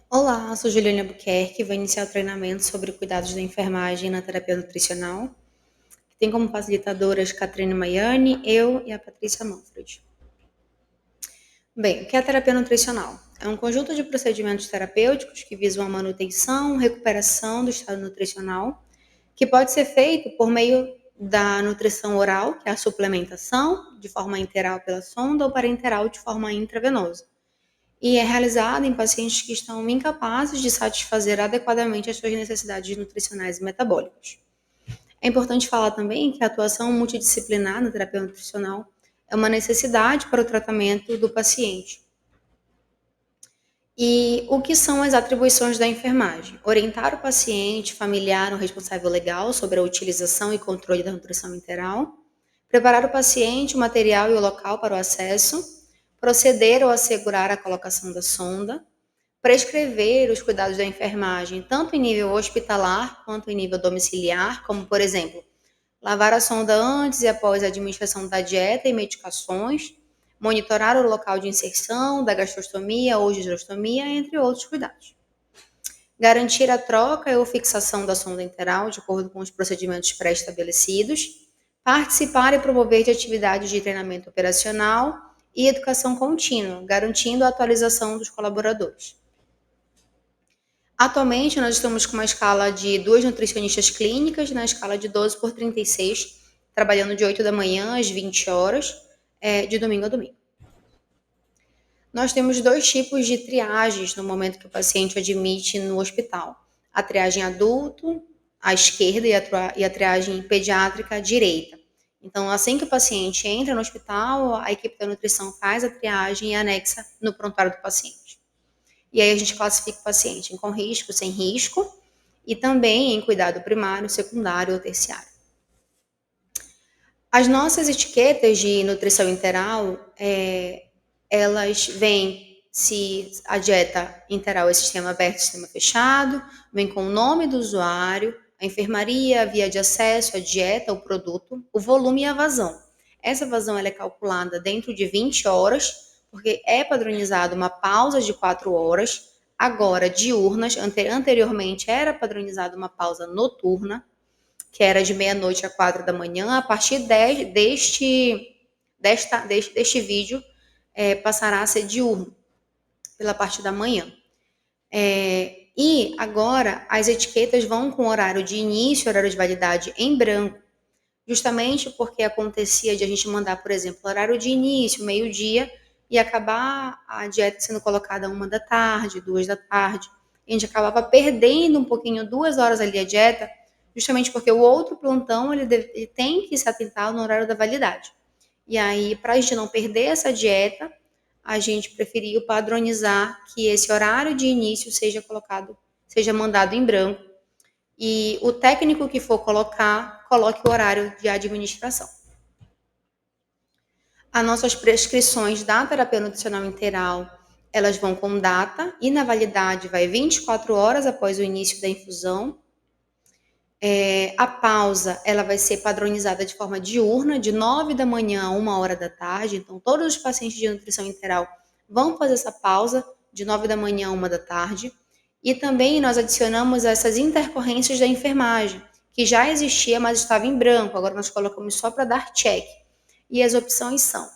Olá, sou Juliana Albuquerque, vou iniciar o treinamento sobre cuidados da enfermagem na terapia nutricional. Tem como facilitadoras Catrine Maiani, eu e a Patrícia Manfred. Bem, o que é a terapia nutricional? É um conjunto de procedimentos terapêuticos que visam a manutenção, recuperação do estado nutricional, que pode ser feito por meio da nutrição oral, que é a suplementação, de forma interal pela sonda, ou parenteral, de forma intravenosa. E é realizada em pacientes que estão incapazes de satisfazer adequadamente as suas necessidades nutricionais e metabólicas. É importante falar também que a atuação multidisciplinar na terapia nutricional é uma necessidade para o tratamento do paciente. E o que são as atribuições da enfermagem? Orientar o paciente, familiar ou responsável legal sobre a utilização e controle da nutrição integral, preparar o paciente, o material e o local para o acesso, proceder ou assegurar a colocação da sonda, prescrever os cuidados da enfermagem, tanto em nível hospitalar quanto em nível domiciliar, como, por exemplo, lavar a sonda antes e após a administração da dieta e medicações, monitorar o local de inserção da gastrostomia ou gistrostomia, entre outros cuidados. Garantir a troca ou fixação da sonda enteral de acordo com os procedimentos pré-estabelecidos, participar e promover de atividades de treinamento operacional e educação contínua, garantindo a atualização dos colaboradores. Atualmente, nós estamos com uma escala de 2 nutricionistas clínicas na escala de 12 por 36, trabalhando de 8 da manhã às 20 horas, de domingo a domingo. Nós temos 2 tipos de triagens no momento que o paciente admite no hospital. A triagem adulto, à esquerda, e a triagem pediátrica, à direita. Então, assim que o paciente entra no hospital, a equipe da nutrição faz a triagem e anexa no prontuário do paciente. E aí a gente classifica o paciente em com risco, sem risco, e também em cuidado primário, secundário ou terciário. As nossas etiquetas de nutrição interal, elas vêm se a dieta interal é sistema aberto, sistema fechado, vem com o nome do usuário, a enfermaria, a via de acesso, a dieta, o produto, o volume e a vazão. Essa vazão ela é calculada dentro de 20 horas, porque é padronizado uma pausa de 4 horas, agora diurnas, anteriormente era padronizada uma pausa noturna, que era de meia-noite a 4 da manhã. A partir deste vídeo, passará a ser diurno, pela parte da manhã. E agora as etiquetas vão com horário de início, horário de validade em branco, justamente porque acontecia de a gente mandar, por exemplo, horário de início, meio-dia, e acabar a dieta sendo colocada 1 da tarde, 2 da tarde. A gente acabava perdendo um pouquinho, 2 horas ali a dieta, justamente porque o outro plantão ele tem que se atentar no horário da validade. E aí, para a gente não perder essa dieta, a gente preferiu padronizar que esse horário de início seja mandado em branco, e o técnico que for coloque o horário de administração. As nossas prescrições da terapia nutricional integral, elas vão com data e na validade vai 24 horas após o início da infusão. A pausa, ela vai ser padronizada de forma diurna, de 9 da manhã a 1 hora da tarde. Então, todos os pacientes de nutrição integral vão fazer essa pausa de 9 da manhã a 1 da tarde. E também nós adicionamos essas intercorrências da enfermagem, que já existia, mas estava em branco. Agora nós colocamos só para dar check. E as opções são: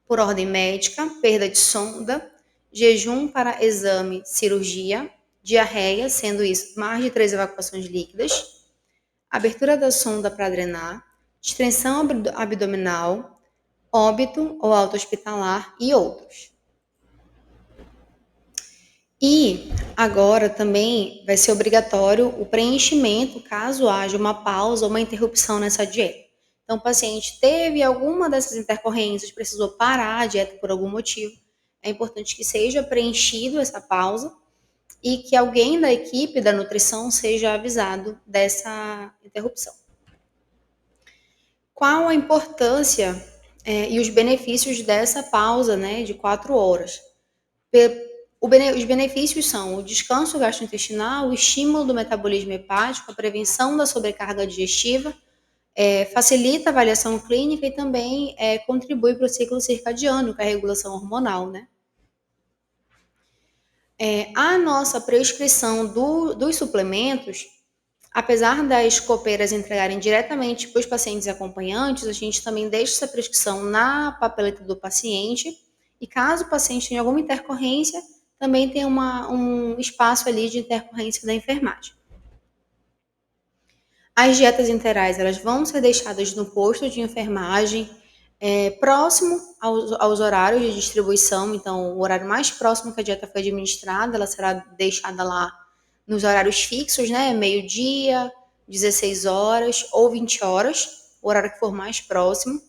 por ordem médica, perda de sonda, jejum para exame, cirurgia, diarreia, sendo isso mais de 3 evacuações líquidas, abertura da sonda para drenar, distensão abdominal, óbito ou alta hospitalar e outros. E agora também vai ser obrigatório o preenchimento caso haja uma pausa ou uma interrupção nessa dieta. Então, o paciente teve alguma dessas intercorrências, precisou parar a dieta por algum motivo, é importante que seja preenchido essa pausa e que alguém da equipe da nutrição seja avisado dessa interrupção. Qual a importância e os benefícios dessa pausa, né, de 4 horas? Os benefícios são o descanso gastrointestinal, o estímulo do metabolismo hepático, a prevenção da sobrecarga digestiva, facilita a avaliação clínica e também contribui para o ciclo circadiano, que é a regulação hormonal, né? A nossa prescrição dos suplementos, apesar das copeiras entregarem diretamente para os pacientes acompanhantes, a gente também deixa essa prescrição na papeleta do paciente e caso o paciente tenha alguma intercorrência, também tem um espaço ali de intercorrência da enfermagem. As dietas interais, elas vão ser deixadas no posto de enfermagem, próximo aos horários de distribuição. Então, o horário mais próximo que a dieta foi administrada, ela será deixada lá nos horários fixos, né? Meio-dia, 16 horas ou 20 horas, o horário que for mais próximo.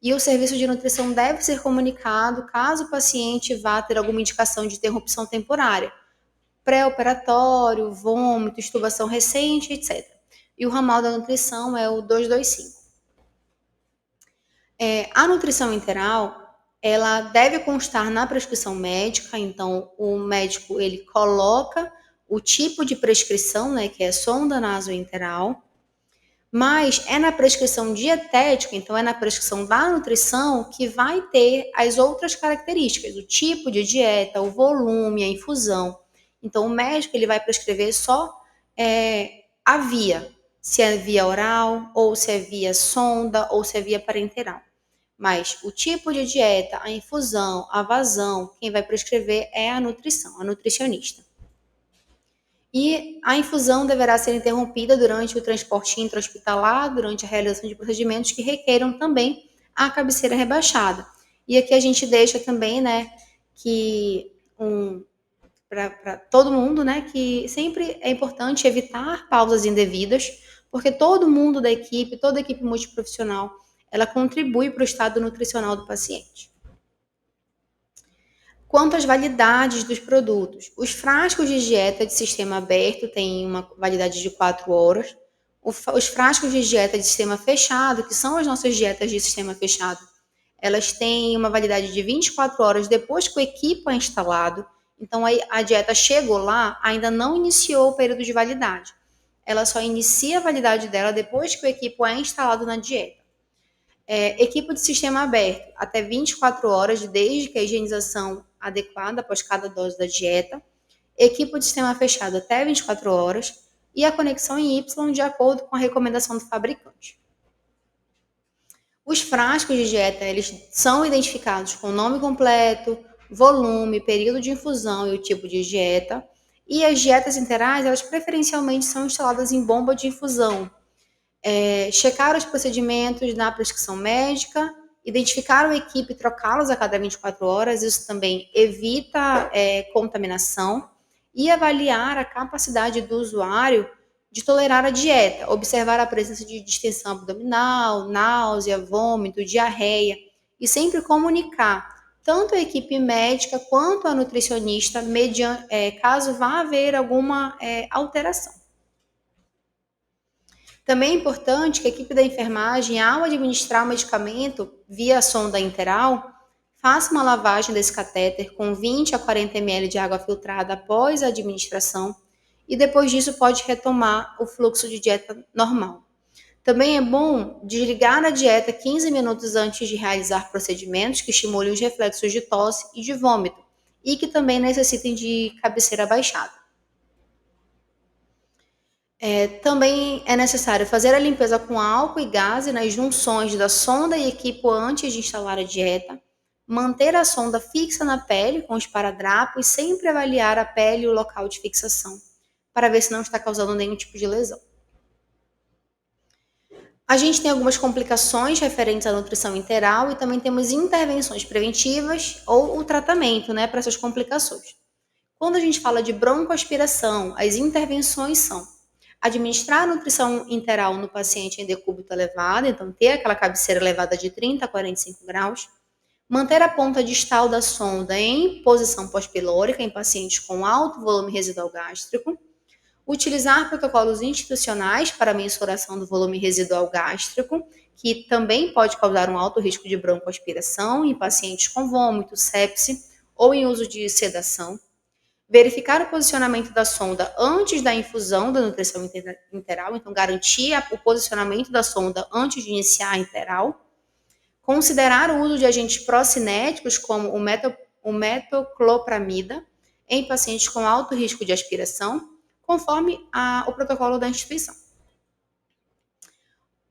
E o serviço de nutrição deve ser comunicado caso o paciente vá ter alguma indicação de interrupção temporária, pré-operatório, vômito, extubação recente, etc. E o ramal da nutrição é o 225. A nutrição interal, ela deve constar na prescrição médica, então o médico ele coloca o tipo de prescrição, né, que é sonda nasoenteral, mas é na prescrição dietética, então é na prescrição da nutrição que vai ter as outras características, o tipo de dieta, o volume, a infusão. Então o médico ele vai prescrever só a via, se é via oral, ou se é via sonda, ou se é via parenteral. Mas o tipo de dieta, a infusão, a vazão, quem vai prescrever é a nutrição, a nutricionista. E a infusão deverá ser interrompida durante o transporte intra-hospitalar, durante a realização de procedimentos que requeram também a cabeceira rebaixada. E aqui a gente deixa também, né, que para todo mundo, né, que sempre é importante evitar pausas indevidas, porque todo mundo da equipe, toda a equipe multiprofissional, ela contribui para o estado nutricional do paciente. Quanto às validades dos produtos, os frascos de dieta de sistema aberto têm uma validade de 4 horas. Os frascos de dieta de sistema fechado, que são as nossas dietas de sistema fechado, elas têm uma validade de 24 horas depois que o equipo é instalado. Então, a dieta chegou lá, ainda não iniciou o período de validade. Ela só inicia a validade dela depois que o equipo é instalado na dieta. Equipo de sistema aberto, até 24 horas desde que a higienização adequada após cada dose da dieta. Equipo de sistema fechado até 24 horas. E a conexão em Y de acordo com a recomendação do fabricante. Os frascos de dieta, eles são identificados com nome completo, volume, período de infusão e o tipo de dieta. E as dietas interais, elas preferencialmente são instaladas em bomba de infusão. Checar os procedimentos na prescrição médica, identificar a equipe e trocá-los a cada 24 horas, isso também evita contaminação, e avaliar a capacidade do usuário de tolerar a dieta, observar a presença de distensão abdominal, náusea, vômito, diarreia, e sempre comunicar tanto a equipe médica quanto a nutricionista, caso vá haver alguma alteração. Também é importante que a equipe da enfermagem, ao administrar o medicamento via sonda interal, faça uma lavagem desse catéter com 20 a 40 ml de água filtrada após a administração e depois disso pode retomar o fluxo de dieta normal. Também é bom desligar a dieta 15 minutos antes de realizar procedimentos que estimulem os reflexos de tosse e de vômito e que também necessitem de cabeceira baixada. Também é necessário fazer a limpeza com álcool e gás nas junções da sonda e equipo antes de instalar a dieta, manter a sonda fixa na pele com esparadrapo e sempre avaliar a pele e o local de fixação, para ver se não está causando nenhum tipo de lesão. A gente tem algumas complicações referentes à nutrição interal e também temos intervenções preventivas ou o tratamento, né, para essas complicações. Quando a gente fala de broncoaspiração, as intervenções são administrar a nutrição interal no paciente em decúbito elevado, então ter aquela cabeceira elevada de 30 a 45 graus, manter a ponta distal da sonda em posição pós-pilórica em pacientes com alto volume residual gástrico, utilizar protocolos institucionais para mensuração do volume residual gástrico, que também pode causar um alto risco de broncoaspiração em pacientes com vômito, sepse ou em uso de sedação, verificar o posicionamento da sonda antes da infusão da nutrição interal, então garantir o posicionamento da sonda antes de iniciar a interal, considerar o uso de agentes procinéticos como o metoclopramida, em pacientes com alto risco de aspiração, conforme o protocolo da instituição.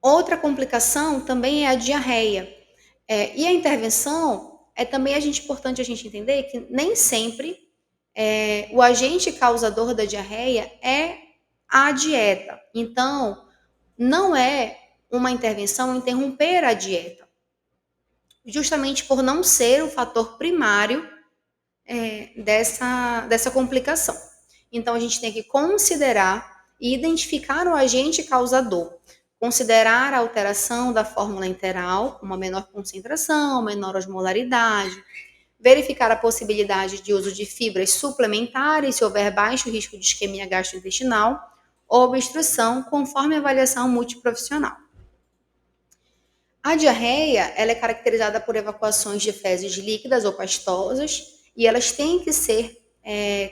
Outra complicação também é a diarreia. E a intervenção também importante a gente entender que nem sempre o agente causador da diarreia é a dieta. Então, não é uma intervenção interromper a dieta, justamente por não ser o fator primário dessa complicação. Então, a gente tem que considerar e identificar o agente causador, considerar a alteração da fórmula enteral, com uma menor concentração, menor osmolaridade, verificar a possibilidade de uso de fibras suplementares se houver baixo risco de isquemia gastrointestinal ou obstrução, conforme a avaliação multiprofissional. A diarreia ela é caracterizada por evacuações de fezes líquidas ou pastosas e elas têm que ser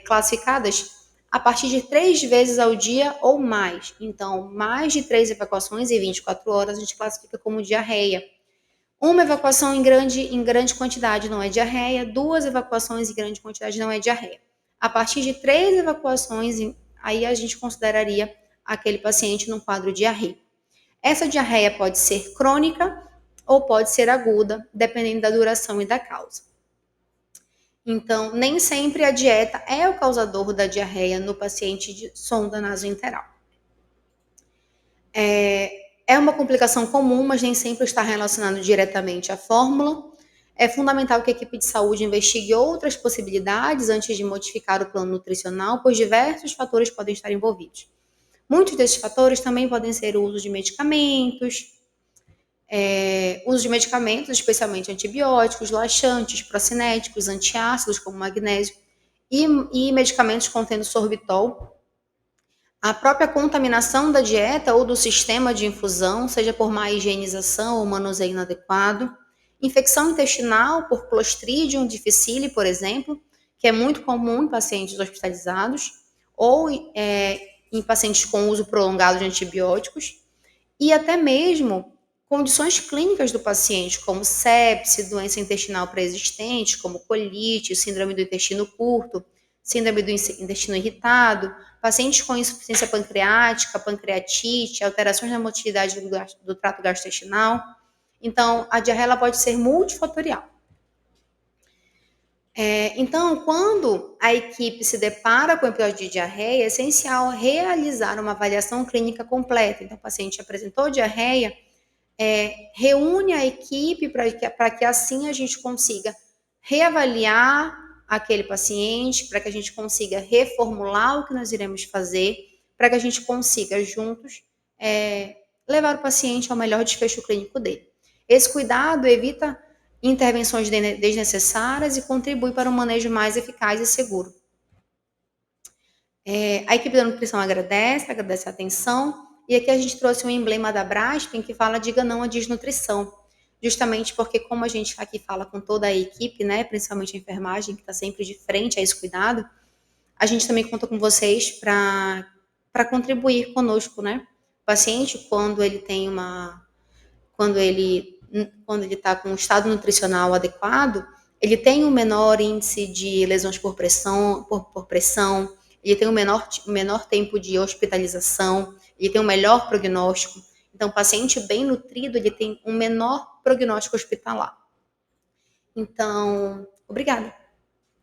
classificadas a partir de 3 vezes ao dia ou mais. Então, mais de 3 evacuações em 24 horas a gente classifica como diarreia. Uma evacuação em grande quantidade não é diarreia, 2 evacuações em grande quantidade não é diarreia. A partir de 3 evacuações, aí a gente consideraria aquele paciente num quadro diarreico. Essa diarreia pode ser crônica ou pode ser aguda, dependendo da duração e da causa. Então, nem sempre a dieta é o causador da diarreia no paciente de sonda nasointeral. É uma complicação comum, mas nem sempre está relacionado diretamente à fórmula. É fundamental que a equipe de saúde investigue outras possibilidades antes de modificar o plano nutricional, pois diversos fatores podem estar envolvidos. Muitos desses fatores também podem ser o uso de medicamentos, especialmente antibióticos, laxantes, procinéticos, antiácidos, como magnésio, e medicamentos contendo sorbitol. A própria contaminação da dieta ou do sistema de infusão, seja por má higienização ou manuseio inadequado. Infecção intestinal por Clostridium difficile, por exemplo, que é muito comum em pacientes hospitalizados, ou em pacientes com uso prolongado de antibióticos, e até mesmo condições clínicas do paciente, como sepse, doença intestinal pré-existente, como colite, síndrome do intestino curto, síndrome do intestino irritado, pacientes com insuficiência pancreática, pancreatite, alterações na motilidade do trato gastrointestinal. Então, a diarreia ela pode ser multifatorial. Então, quando a equipe se depara com o episódio de diarreia, é essencial realizar uma avaliação clínica completa. Então, o paciente apresentou diarreia, reúne a equipe para que assim a gente consiga reavaliar aquele paciente, para que a gente consiga reformular o que nós iremos fazer, para que a gente consiga juntos levar o paciente ao melhor desfecho clínico dele. Esse cuidado evita intervenções desnecessárias e contribui para um manejo mais eficaz e seguro. A equipe da nutrição agradece a atenção, e aqui a gente trouxe um emblema da Braskem que fala diga não à desnutrição, justamente porque como a gente aqui fala com toda a equipe, né, principalmente a enfermagem, que está sempre de frente a esse cuidado, a gente também conta com vocês para contribuir conosco, né? O paciente, quando ele está com um estado nutricional adequado, ele tem um menor índice de lesões por pressão, ele tem um menor tempo de hospitalização, ele tem um melhor prognóstico. Então, o paciente bem nutrido, ele tem um menor prognóstico hospitalar. Então, obrigada.